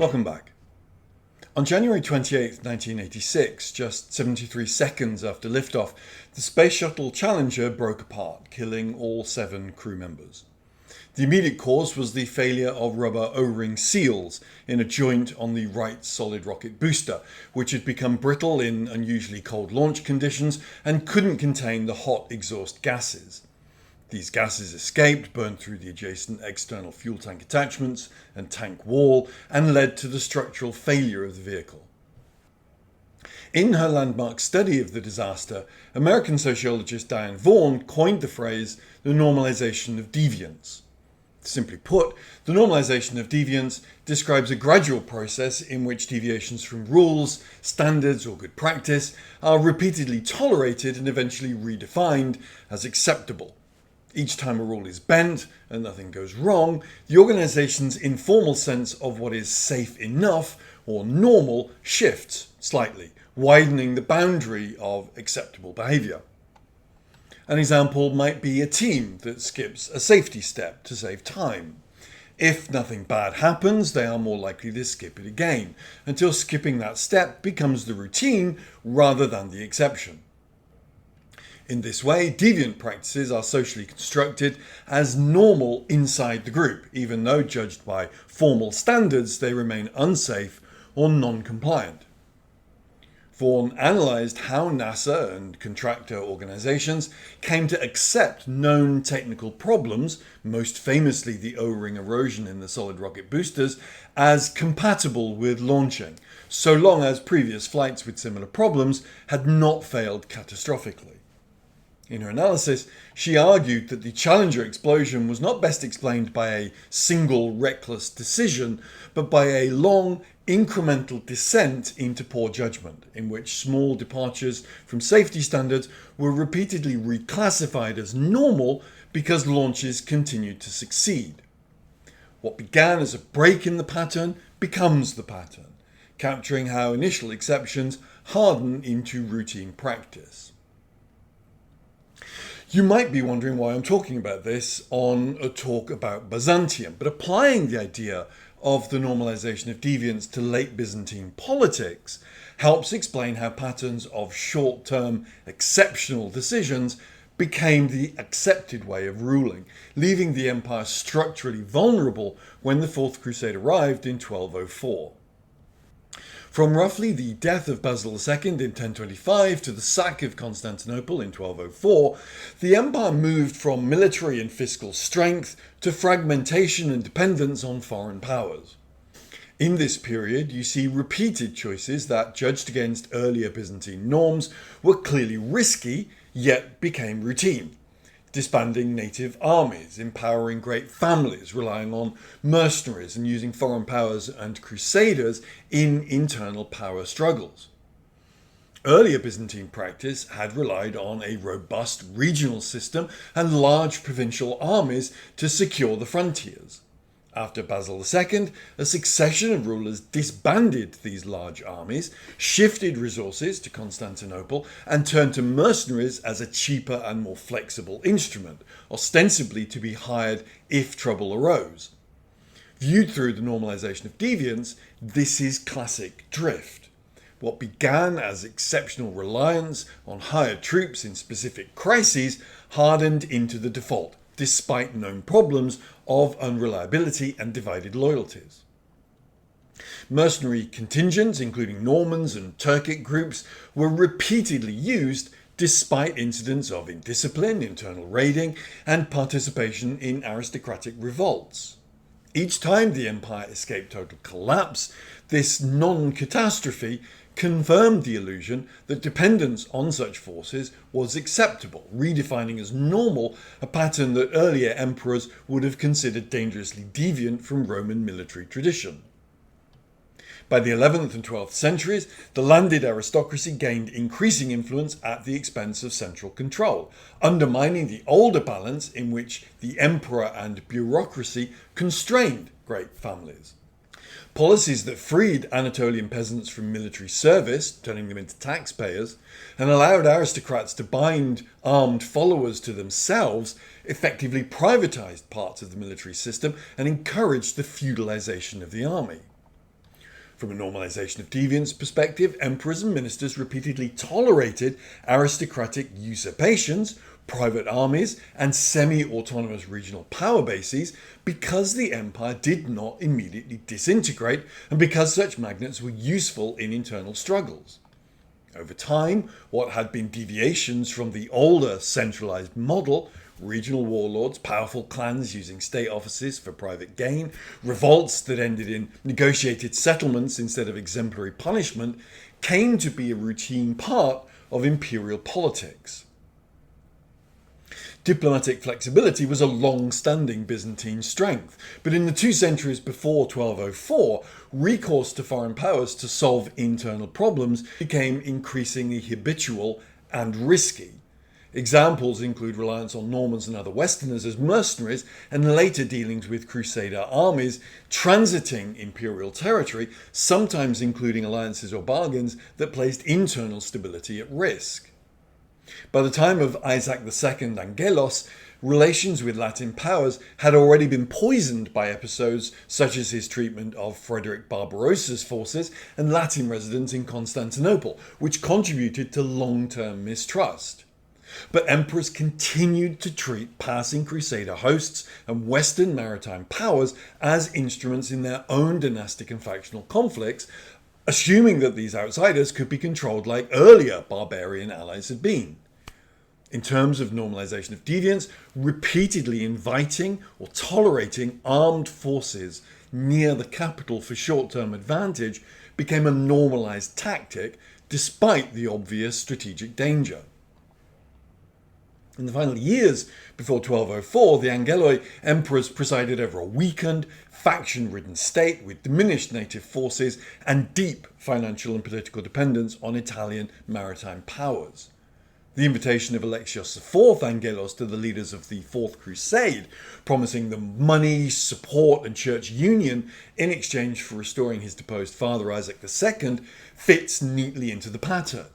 Welcome back. On January 28, 1986, just 73 seconds after liftoff, the Space Shuttle Challenger broke apart, killing all 7 crew members. The immediate cause was the failure of rubber O-ring seals in a joint on the right solid rocket booster, which had become brittle in unusually cold launch conditions and couldn't contain the hot exhaust gases. These gases escaped, burned through the adjacent external fuel tank attachments and tank wall, and led to the structural failure of the vehicle. In her landmark study of the disaster, American sociologist Diane Vaughan coined the phrase the normalization of deviance. Simply put, the normalization of deviance describes a gradual process in which deviations from rules, standards, or good practice are repeatedly tolerated and eventually redefined as acceptable. Each time a rule is bent and nothing goes wrong, the organization's informal sense of what is safe enough or normal shifts slightly, widening the boundary of acceptable behavior. An example might be a team that skips a safety step to save time. If nothing bad happens, they are more likely to skip it again, until skipping that step becomes the routine rather than the exception. In this way, deviant practices are socially constructed as normal inside the group, even though judged by formal standards they remain unsafe or non-compliant. Vaughan analysed how NASA and contractor organisations came to accept known technical problems, most famously the O-ring erosion in the solid rocket boosters, as compatible with launching, so long as previous flights with similar problems had not failed catastrophically. In her analysis, she argued that the Challenger explosion was not best explained by a single reckless decision, but by a long, incremental descent into poor judgment, in which small departures from safety standards were repeatedly reclassified as normal because launches continued to succeed. What began as a break in the pattern becomes the pattern, capturing how initial exceptions harden into routine practice. You might be wondering why I'm talking about this on a talk about Byzantium, but applying the idea of the normalization of deviance to late Byzantine politics helps explain how patterns of short-term exceptional decisions became the accepted way of ruling, leaving the empire structurally vulnerable when the Fourth Crusade arrived in 1204. From roughly the death of Basil II in 1025 to the sack of Constantinople in 1204, the empire moved from military and fiscal strength to fragmentation and dependence on foreign powers. In this period, you see repeated choices that, judged against earlier Byzantine norms, were clearly risky, yet became routine. Disbanding native armies, empowering great families, relying on mercenaries and using foreign powers and crusaders in internal power struggles. Earlier Byzantine practice had relied on a robust regional system and large provincial armies to secure the frontiers. After Basil II, a succession of rulers disbanded these large armies, shifted resources to Constantinople, and turned to mercenaries as a cheaper and more flexible instrument, ostensibly to be hired if trouble arose. Viewed through the normalization of deviance, this is classic drift. What began as exceptional reliance on hired troops in specific crises hardened into the default, despite known problems of unreliability and divided loyalties. Mercenary contingents, including Normans and Turkic groups, were repeatedly used despite incidents of indiscipline, internal raiding, and participation in aristocratic revolts. Each time the empire escaped total collapse, this non-catastrophe confirmed the illusion that dependence on such forces was acceptable, redefining as normal a pattern that earlier emperors would have considered dangerously deviant from Roman military tradition. By the 11th and 12th centuries, the landed aristocracy gained increasing influence at the expense of central control, undermining the older balance in which the emperor and bureaucracy constrained great families. Policies that freed Anatolian peasants from military service, turning them into taxpayers, and allowed aristocrats to bind armed followers to themselves, effectively privatized parts of the military system and encouraged the feudalization of the army. From a normalization of deviance perspective, emperors and ministers repeatedly tolerated aristocratic usurpations, private armies, and semi-autonomous regional power bases because the empire did not immediately disintegrate and because such magnates were useful in internal struggles. Over time, what had been deviations from the older centralized model, regional warlords, powerful clans using state offices for private gain, revolts that ended in negotiated settlements instead of exemplary punishment, came to be a routine part of imperial politics. Diplomatic flexibility was a long-standing Byzantine strength, but in the 2 centuries before 1204, recourse to foreign powers to solve internal problems became increasingly habitual and risky. Examples include reliance on Normans and other Westerners as mercenaries, and later dealings with Crusader armies transiting imperial territory, sometimes including alliances or bargains that placed internal stability at risk. By the time of Isaac II Angelos, relations with Latin powers had already been poisoned by episodes such as his treatment of Frederick Barbarossa's forces and Latin residents in Constantinople, which contributed to long-term mistrust. But emperors continued to treat passing Crusader hosts and Western maritime powers as instruments in their own dynastic and factional conflicts, assuming that these outsiders could be controlled like earlier barbarian allies had been. In terms of normalization of deviance, repeatedly inviting or tolerating armed forces near the capital for short-term advantage became a normalized tactic despite the obvious strategic danger. In the final years before 1204, the Angeloi emperors presided over a weakened, faction-ridden state with diminished native forces and deep financial and political dependence on Italian maritime powers. The invitation of Alexios IV Angelos to the leaders of the Fourth Crusade, promising them money, support, and church union in exchange for restoring his deposed father Isaac II, fits neatly into the pattern.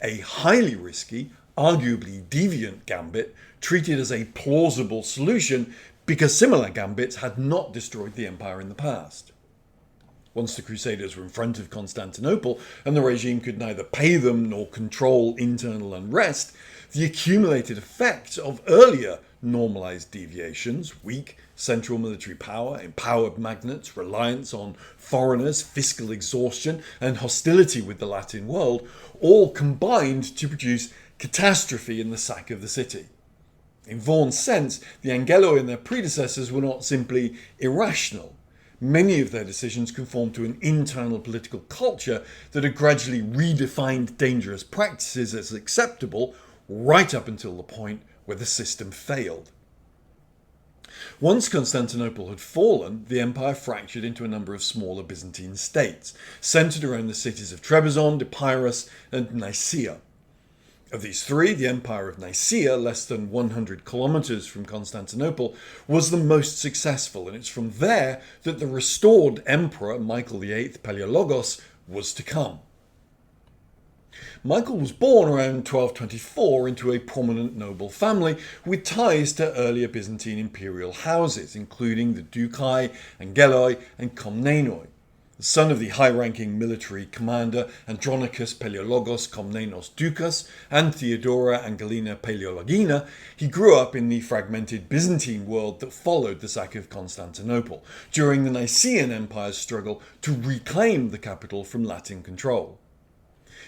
A highly risky, arguably deviant gambit treated as a plausible solution because similar gambits had not destroyed the empire in the past. Once the Crusaders were in front of Constantinople and the regime could neither pay them nor control internal unrest, the accumulated effects of earlier normalized deviations, weak central military power, empowered magnates, reliance on foreigners, fiscal exhaustion, and hostility with the Latin world, all combined to produce catastrophe in the sack of the city. In Vaughan's sense, the Angeloi and their predecessors were not simply irrational. Many of their decisions conformed to an internal political culture that had gradually redefined dangerous practices as acceptable right up until the point where the system failed. Once Constantinople had fallen, the empire fractured into a number of smaller Byzantine states, centered around the cities of Trebizond, Epirus, and Nicaea. Of these three, the Empire of Nicaea, less than 100 kilometers from Constantinople, was the most successful, and it's from there that the restored emperor, Michael VIII Palaiologos, was to come. Michael was born around 1224 into a prominent noble family with ties to earlier Byzantine imperial houses, including the Ducai, Angeloi, and Komnenoi. The son of the high-ranking military commander Andronicus Palaiologos Komnenos Doukas and Theodora Angelina Palaiologina, he grew up in the fragmented Byzantine world that followed the sack of Constantinople, during the Nicaean Empire's struggle to reclaim the capital from Latin control.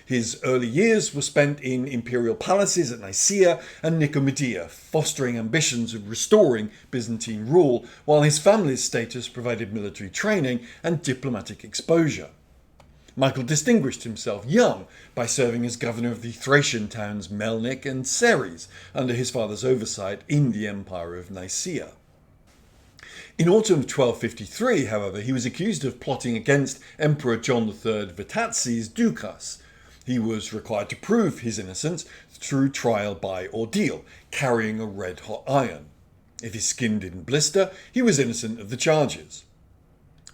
His early years were spent in imperial palaces at Nicaea and Nicomedia, fostering ambitions of restoring Byzantine rule, while his family's status provided military training and diplomatic exposure. Michael distinguished himself young by serving as governor of the Thracian towns Melnik and Ceres under his father's oversight in the Empire of Nicaea. In autumn of 1253, however, he was accused of plotting against Emperor John III Vatatzes Doukas. He was required to prove his innocence through trial by ordeal, carrying a red-hot iron. If his skin didn't blister, he was innocent of the charges.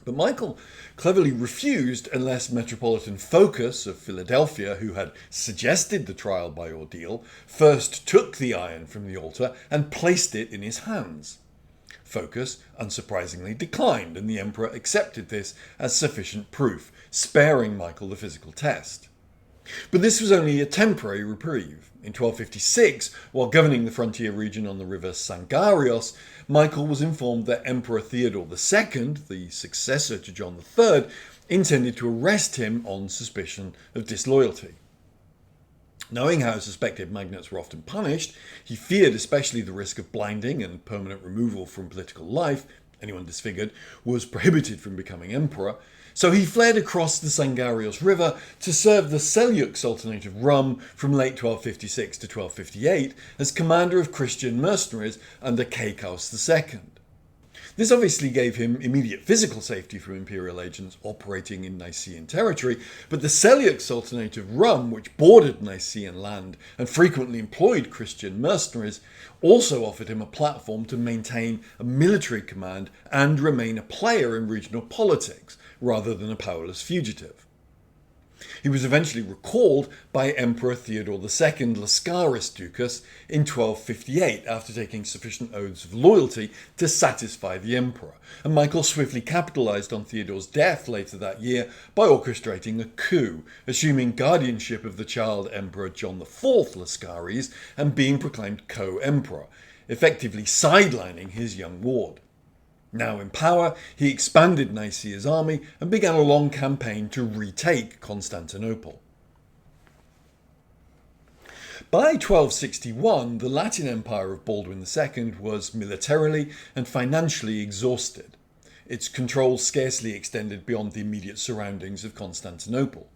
But Michael cleverly refused unless Metropolitan Phocas of Philadelphia, who had suggested the trial by ordeal, first took the iron from the altar and placed it in his hands. focus, unsurprisingly, declined, and the emperor accepted this as sufficient proof, sparing Michael the physical test. But this was only a temporary reprieve. In 1256, while governing the frontier region on the river Sangarios, Michael was informed that Emperor Theodore II, the successor to John III, intended to arrest him on suspicion of disloyalty. Knowing how suspected magnates were often punished, he feared especially the risk of blinding and permanent removal from political life. Anyone disfigured was prohibited from becoming emperor. So he fled across the Sangarios River to serve the Seljuk Sultanate of Rum from late 1256 to 1258 as commander of Christian mercenaries under Caecus II. This obviously gave him immediate physical safety from imperial agents operating in Nicaean territory, but the Seljuk Sultanate of Rum, which bordered Nicaean land and frequently employed Christian mercenaries, also offered him a platform to maintain a military command and remain a player in regional politics, rather than a powerless fugitive. He was eventually recalled by Emperor Theodore II Lascaris Ducas in 1258 after taking sufficient oaths of loyalty to satisfy the emperor, and Michael swiftly capitalized on Theodore's death later that year by orchestrating a coup, assuming guardianship of the child Emperor John IV Lascaris and being proclaimed co-emperor, effectively sidelining his young ward. Now in power, he expanded Nicaea's army and began a long campaign to retake Constantinople. By 1261, the Latin Empire of Baldwin II was militarily and financially exhausted. Its control scarcely extended beyond the immediate surroundings of Constantinople.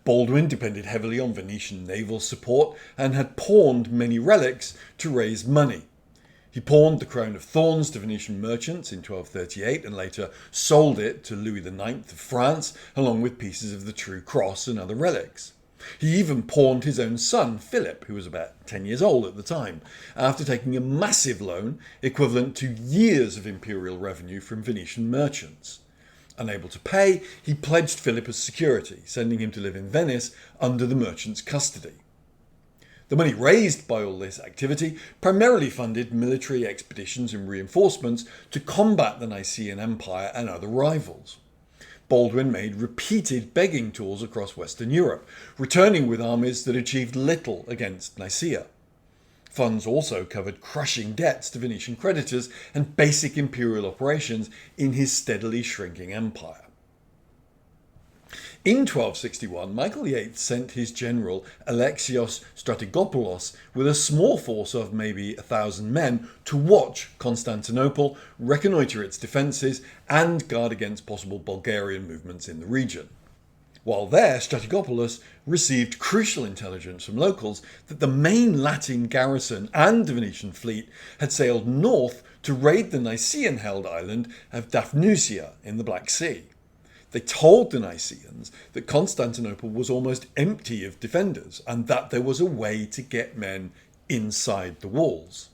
Baldwin depended heavily on Venetian naval support and had pawned many relics to raise money. He pawned the crown of thorns to Venetian merchants in 1238 and later sold it to Louis IX of France, along with pieces of the True Cross and other relics. He even pawned his own son, Philip, who was about 10 years old at the time, after taking a massive loan equivalent to years of imperial revenue from Venetian merchants. Unable to pay, he pledged Philip as security, sending him to live in Venice under the merchant's custody. The money raised by all this activity primarily funded military expeditions and reinforcements to combat the Nicaean Empire and other rivals. Baldwin made repeated begging tours across Western Europe, returning with armies that achieved little against Nicaea. Funds also covered crushing debts to Venetian creditors and basic imperial operations in his steadily shrinking empire. In 1261, Michael VIII sent his general Alexios Strategopoulos with a small force of maybe 1,000 men to watch Constantinople, reconnoitre its defences, and guard against possible Bulgarian movements in the region. While there, Strategopoulos received crucial intelligence from locals that the main Latin garrison and the Venetian fleet had sailed north to raid the Nicaean-held island of Daphnusia in the Black Sea. They told the Nicaeans that Constantinople was almost empty of defenders and that there was a way to get men inside the walls.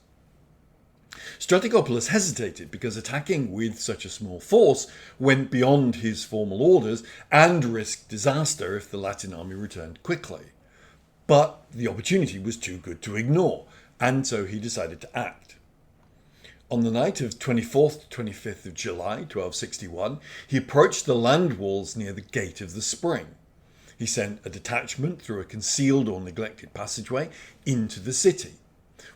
Strategopoulos hesitated because attacking with such a small force went beyond his formal orders and risked disaster if the Latin army returned quickly. But the opportunity was too good to ignore, and so he decided to act. On the night of 24th to 25th of July 1261, he approached the land walls near the Gate of the Spring. He sent a detachment through a concealed or neglected passageway into the city.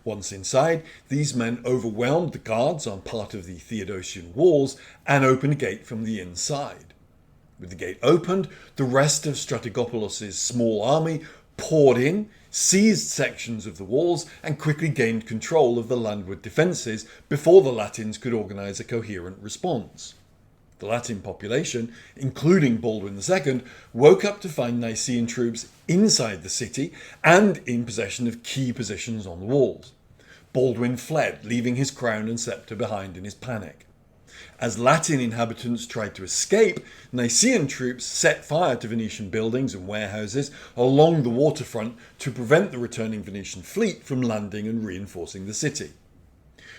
Once inside, these men overwhelmed the guards on part of the Theodosian walls and opened a gate from the inside. With the gate opened, the rest of Strategopoulos' small army poured in, seized sections of the walls, and quickly gained control of the landward defences before the Latins could organise a coherent response. The Latin population, including Baldwin II, woke up to find Nicaean troops inside the city and in possession of key positions on the walls. Baldwin fled, leaving his crown and sceptre behind in his panic. As Latin inhabitants tried to escape, Nicaean troops set fire to Venetian buildings and warehouses along the waterfront to prevent the returning Venetian fleet from landing and reinforcing the city.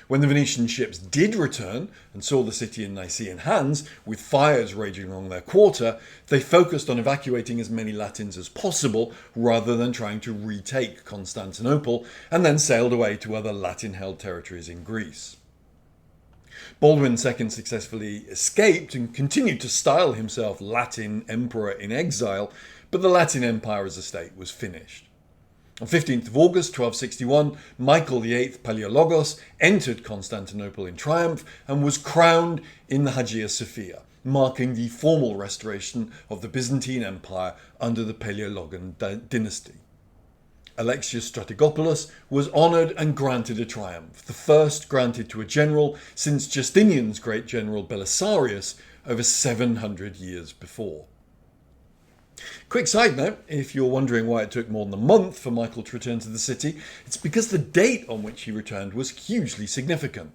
When the Venetian ships did return and saw the city in Nicaean hands, with fires raging along their quarter, they focused on evacuating as many Latins as possible rather than trying to retake Constantinople, and then sailed away to other Latin-held territories in Greece. Baldwin II successfully escaped and continued to style himself Latin Emperor in exile, but the Latin Empire as a state was finished. On 15th of August 1261, Michael VIII Palaiologos entered Constantinople in triumph and was crowned in the Hagia Sophia, marking the formal restoration of the Byzantine Empire under the Palaiologan dynasty. Alexios Strategopoulos was honoured and granted a triumph, the first granted to a general since Justinian's great general Belisarius over 700 years before. Quick side note, if you're wondering why it took more than a month for Michael to return to the city, it's because the date on which he returned was hugely significant.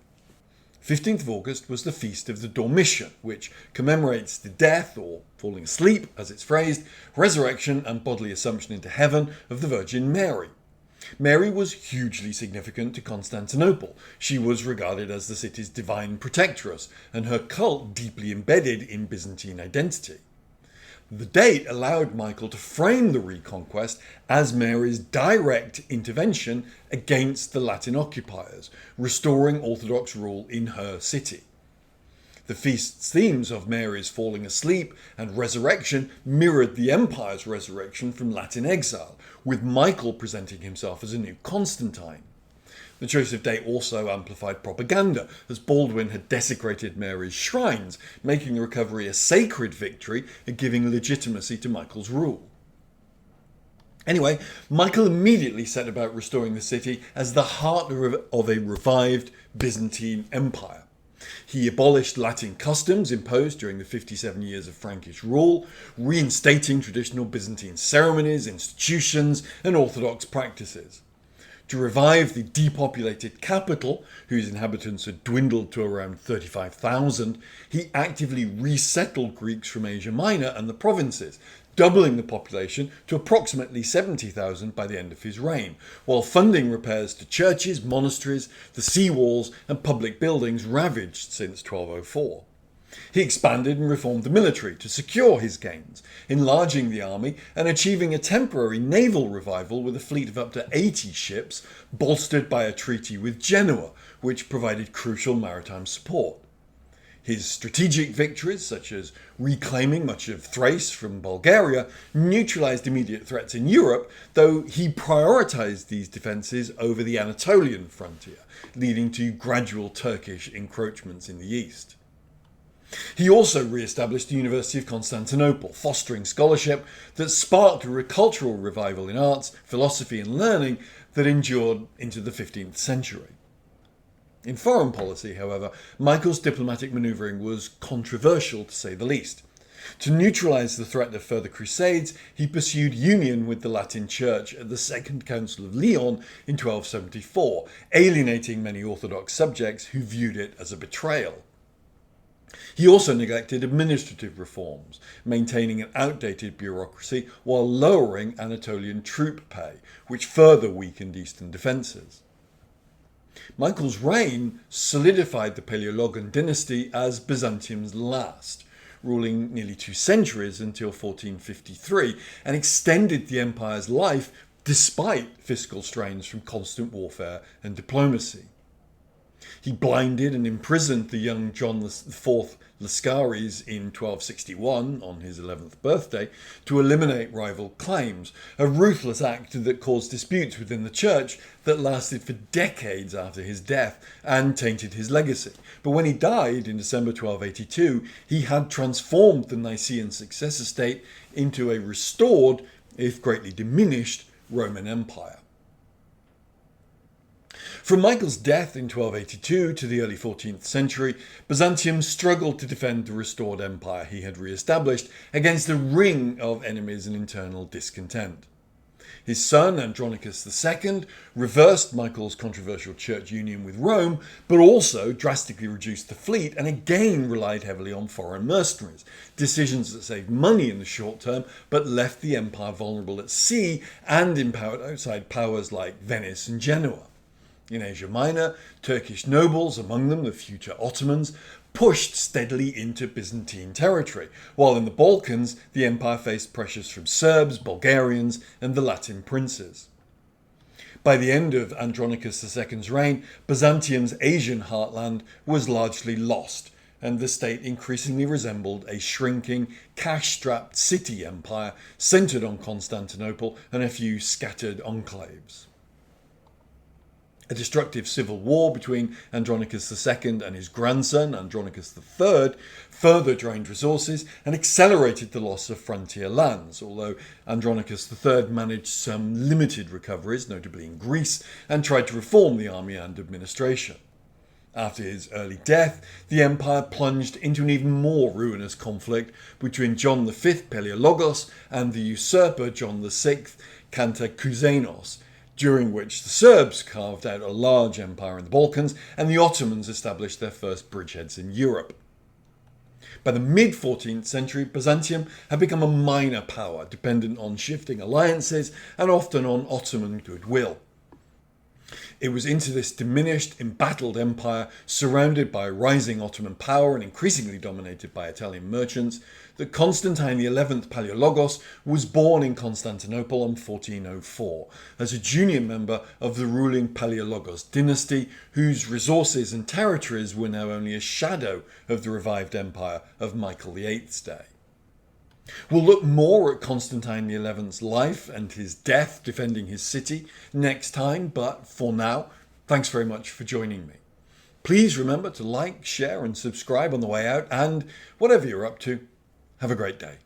15th of August was the Feast of the Dormition, which commemorates the death, or falling asleep as it's phrased, resurrection and bodily assumption into heaven of the Virgin Mary. Mary was hugely significant to Constantinople. She was regarded as the city's divine protectress, and her cult deeply embedded in Byzantine identity. The date allowed Michael to frame the reconquest as Mary's direct intervention against the Latin occupiers, restoring Orthodox rule in her city. The feast's themes of Mary's falling asleep and resurrection mirrored the empire's resurrection from Latin exile, with Michael presenting himself as a new Constantine. The choice of date also amplified propaganda, as Baldwin had desecrated Mary's shrines, making the recovery a sacred victory and giving legitimacy to Michael's rule. Anyway, Michael immediately set about restoring the city as the heart of a revived Byzantine Empire. He abolished Latin customs imposed during the 57 years of Frankish rule, reinstating traditional Byzantine ceremonies, institutions, and Orthodox practices. To revive the depopulated capital, whose inhabitants had dwindled to around 35,000, he actively resettled Greeks from Asia Minor and the provinces, doubling the population to approximately 70,000 by the end of his reign, while funding repairs to churches, monasteries, the seawalls, and public buildings ravaged since 1204. He expanded and reformed the military to secure his gains, enlarging the army and achieving a temporary naval revival with a fleet of up to 80 ships, bolstered by a treaty with Genoa, which provided crucial maritime support. His strategic victories, such as reclaiming much of Thrace from Bulgaria, neutralized immediate threats in Europe, though he prioritized these defenses over the Anatolian frontier, leading to gradual Turkish encroachments in the east. He also re-established the University of Constantinople, fostering scholarship that sparked a cultural revival in arts, philosophy and learning that endured into the 15th century. In foreign policy, however, Michael's diplomatic manoeuvring was controversial to say the least. To neutralise the threat of further crusades, he pursued union with the Latin Church at the Second Council of Lyon in 1274, alienating many Orthodox subjects who viewed it as a betrayal. He also neglected administrative reforms, maintaining an outdated bureaucracy while lowering Anatolian troop pay, which further weakened eastern defences. Michael's reign solidified the Palaiologan dynasty as Byzantium's last, ruling nearly 2 centuries until 1453, and extended the empire's life despite fiscal strains from constant warfare and diplomacy. He blinded and imprisoned the young John IV Lascaris in 1261, on his 11th birthday, to eliminate rival claims, a ruthless act that caused disputes within the church that lasted for decades after his death and tainted his legacy. But when he died in December 1282, he had transformed the Nicaean successor state into a restored, if greatly diminished, Roman Empire. From Michael's death in 1282 to the early 14th century, Byzantium struggled to defend the restored empire he had re-established against a ring of enemies and internal discontent. His son, Andronicus II, reversed Michael's controversial church union with Rome, but also drastically reduced the fleet and again relied heavily on foreign mercenaries, decisions that saved money in the short term but left the empire vulnerable at sea and empowered outside powers like Venice and Genoa. In Asia Minor, Turkish nobles, among them the future Ottomans, pushed steadily into Byzantine territory, while in the Balkans the empire faced pressures from Serbs, Bulgarians and the Latin princes. By the end of Andronicus II's reign, Byzantium's Asian heartland was largely lost, and the state increasingly resembled a shrinking, cash-strapped city empire centred on Constantinople and a few scattered enclaves. A destructive civil war between Andronicus II and his grandson, Andronicus III, further drained resources and accelerated the loss of frontier lands, although Andronicus III managed some limited recoveries, notably in Greece, and tried to reform the army and administration. After his early death, the empire plunged into an even more ruinous conflict between John V Palaiologos and the usurper John VI Cantacuzene, during which the Serbs carved out a large empire in the Balkans and the Ottomans established their first bridgeheads in Europe. By the mid-14th century, Byzantium had become a minor power, dependent on shifting alliances and often on Ottoman goodwill. It was into this diminished, embattled empire, surrounded by rising Ottoman power and increasingly dominated by Italian merchants, that Constantine XI Palaiologos was born in Constantinople in 1404 as a junior member of the ruling Palaiologos dynasty, whose resources and territories were now only a shadow of the revived empire of Michael VIII's day. We'll look more at Constantine XI's life and his death defending his city next time, but for now, thanks very much for joining me. Please remember to like, share and subscribe on the way out, and whatever you're up to, have a great day.